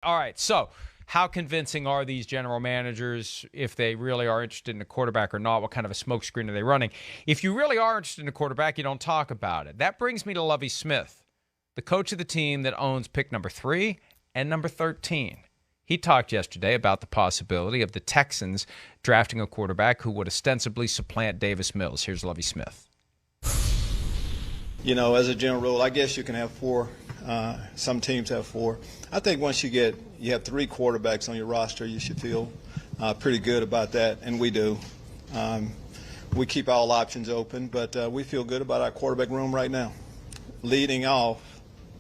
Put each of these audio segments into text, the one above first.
All right, so how convincing are these general managers if they really are interested in a quarterback or not? What kind of a smokescreen are they running? If you really are interested in a quarterback, you don't talk about it. That brings me to Lovie Smith, the coach of the team that owns pick number 3 and number 13. He talked yesterday about the possibility of the Texans drafting a quarterback who would ostensibly supplant Davis Mills. Here's Lovie Smith. You know, as a general rule, I guess you can have 4. Some teams have 4. I think once you have 3 quarterbacks on your roster, you should feel pretty good about that, and we do. We keep all options open, but we feel good about our quarterback room right now. Leading off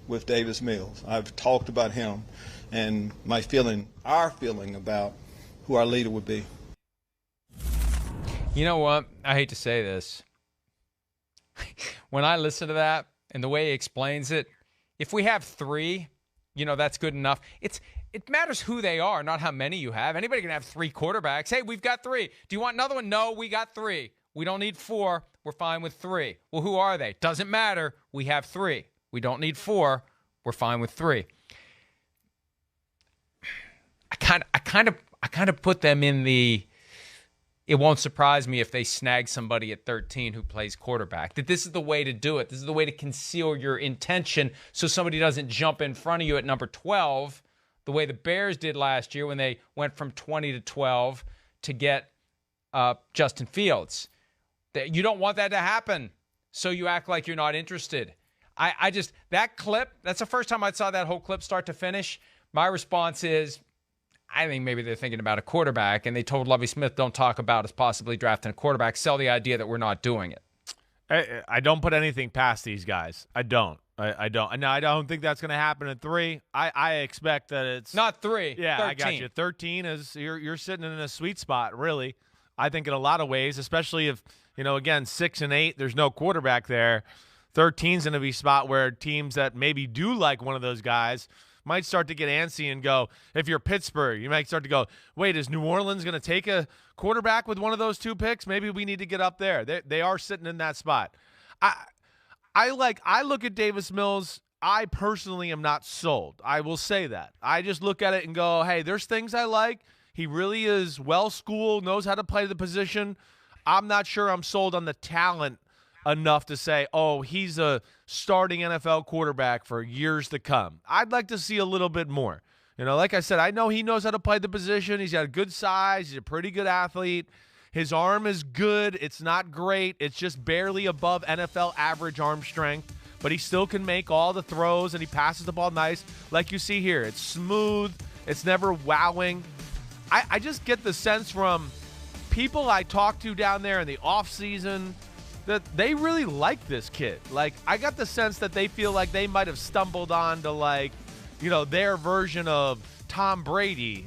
with Davis Mills. I've talked about him and our feeling about who our leader would be. You know what? I hate to say this. When I listen to that and the way he explains it, if we have 3, that's good enough. It matters who they are, not how many you have. Anybody can have 3 quarterbacks. Hey, we've got 3. Do you want another one? No, we got 3. We don't need 4. We're fine with 3. Well, who are they? Doesn't matter. We have 3. We don't need 4. We're fine with 3. I kind of put them in the. It won't surprise me if they snag somebody at 13 who plays quarterback. That this is the way to do it. This is the way to conceal your intention so somebody doesn't jump in front of you at number 12, the way the Bears did last year when they went from 20 to 12 to get Justin Fields. You don't want that to happen, so you act like you're not interested. That clip, that's the first time I saw that whole clip start to finish. My response is, I think maybe they're thinking about a quarterback, and they told Lovie Smith, don't talk about us possibly drafting a quarterback. Sell the idea that we're not doing it. I don't put anything past these guys. I don't. I don't. No, I don't think that's going to happen at 3. I expect that it's not 3. Yeah, 13. I got you. 13 is you're sitting in a sweet spot, really. I think in a lot of ways, especially if again 6 and 8, there's no quarterback there. 13's going to be a spot where teams that maybe do like one of those guys might start to get antsy and go, if you're Pittsburgh, you might start to go, wait, is New Orleans going to take a quarterback with one of those 2 picks? Maybe we need to get up there. They are sitting in that spot. I look at Davis Mills. I personally am not sold. I will say that. I just look at it and go, hey, there's things I like. He really is well-schooled, knows how to play the position. I'm not sure I'm sold on the talent enough to say, oh, he's a starting NFL quarterback for years to come. I'd like to see a little bit more. Like I said, I know he knows how to play the position. He's got a good size. He's a pretty good athlete. His arm is good. It's not great. It's just barely above NFL average arm strength, but he still can make all the throws, and he passes the ball nice. Like you see here, it's smooth. It's never wowing. I just get the sense from people I talk to down there in the offseason that they really like this kid. Like, I got the sense that they feel like they might have stumbled on to, their version of Tom Brady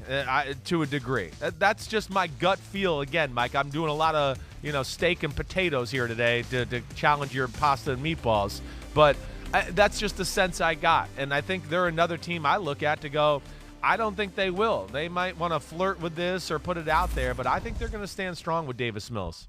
to a degree. That's just my gut feel. Again, Mike, I'm doing a lot of, steak and potatoes here today to challenge your pasta and meatballs. But that's just the sense I got. And I think they're another team I look at to go, I don't think they will. They might want to flirt with this or put it out there, but I think they're going to stand strong with Davis Mills.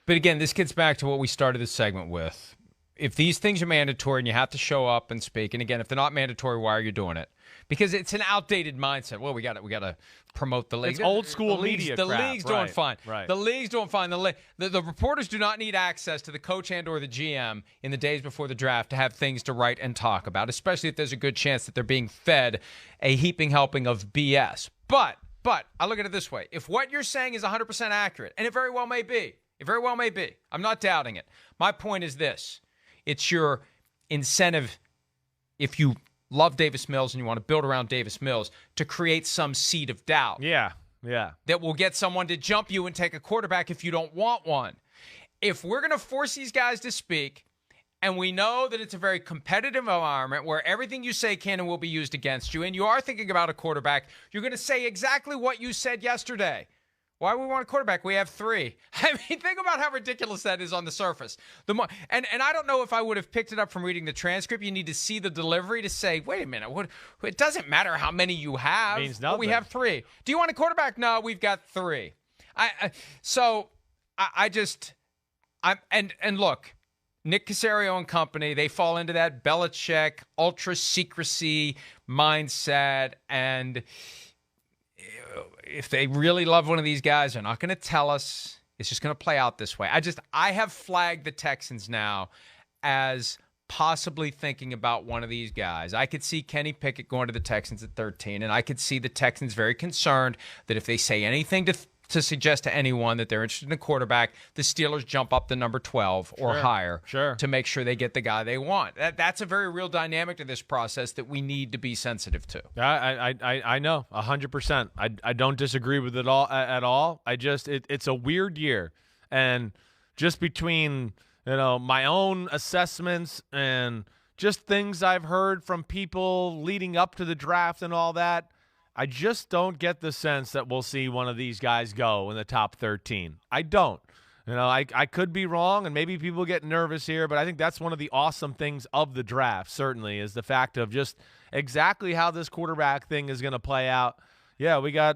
But again, this gets back to what we started this segment with. If these things are mandatory and you have to show up and speak, and again, if they're not mandatory, why are you doing it? Because it's an outdated mindset. Well, we got to promote the league. It's old school media crap. The league's doing fine. Right. The league's doing fine. The reporters do not need access to the coach and or the GM in the days before the draft to have things to write and talk about, especially if there's a good chance that they're being fed a heaping helping of BS. But I look at it this way. If what you're saying is 100% accurate, and it very well may be, I'm not doubting it. My point is this. It's your incentive, if you love Davis Mills and you want to build around Davis Mills, to create some seed of doubt. Yeah. That will get someone to jump you and take a quarterback if you don't want one. If we're going to force these guys to speak, and we know that it's a very competitive environment where everything you say can and will be used against you, and you are thinking about a quarterback, you're going to say exactly what you said yesterday. Why do we want a quarterback? We have 3. I mean, think about how ridiculous that is on the surface. And I don't know if I would have picked it up from reading the transcript. You need to see the delivery to say, wait a minute, it doesn't matter how many you have. It means nothing. We have 3. Do you want a quarterback? No, we've got 3. And look, Nick Caserio and company, they fall into that Belichick ultra secrecy mindset. And if they really love one of these guys, they're not going to tell us. It's just going to play out this way. I have flagged the Texans now as possibly thinking about one of these guys. I could see Kenny Pickett going to the Texans at 13, and I could see the Texans very concerned that if they say anything to suggest to anyone that they're interested in a quarterback, the Steelers jump up to number 12 or higher to make sure they get the guy they want. That's a very real dynamic to this process that we need to be sensitive to. I know 100%. I don't disagree with it all at all. It's a weird year, and just between my own assessments and just things I've heard from people leading up to the draft and all that, I just don't get the sense that we'll see one of these guys go in the top 13. I don't. I could be wrong, and maybe people get nervous here, but I think that's one of the awesome things of the draft, certainly, is the fact of just exactly how this quarterback thing is going to play out. Yeah, I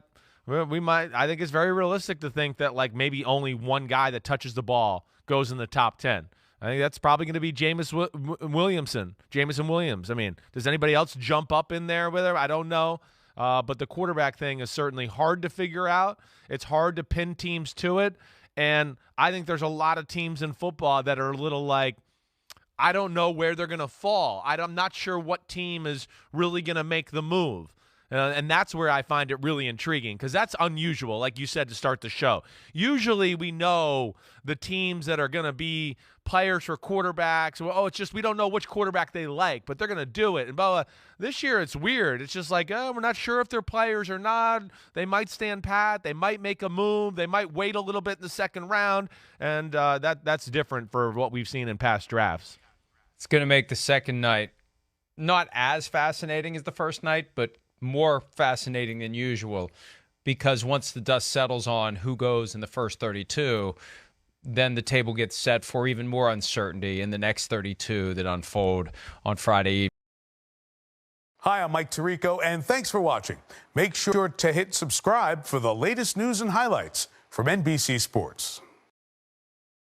think it's very realistic to think that maybe only one guy that touches the ball goes in the top 10. I think that's probably going to be Jameson Williams. I mean, does anybody else jump up in there with him? I don't know. But the quarterback thing is certainly hard to figure out. It's hard to pin teams to it. And I think there's a lot of teams in football that are a little I don't know where they're going to fall. I'm not sure what team is really going to make the move. And that's where I find it really intriguing, because that's unusual, like you said, to start the show. Usually we know the teams that are going to be players for quarterbacks. It's just we don't know which quarterback they like, but they're going to do it. And this year it's weird. It's just we're not sure if they're players or not. They might stand pat. They might make a move. They might wait a little bit in the second round. And that's different for what we've seen in past drafts. It's going to make the second night not as fascinating as the first night, but more fascinating than usual, because once the dust settles on who goes in the first 32, then the table gets set for even more uncertainty in the next 32 that unfold on Friday evening. Hi, I'm Mike Tirico, and thanks for watching. Make sure to hit subscribe for the latest news and highlights from NBC Sports.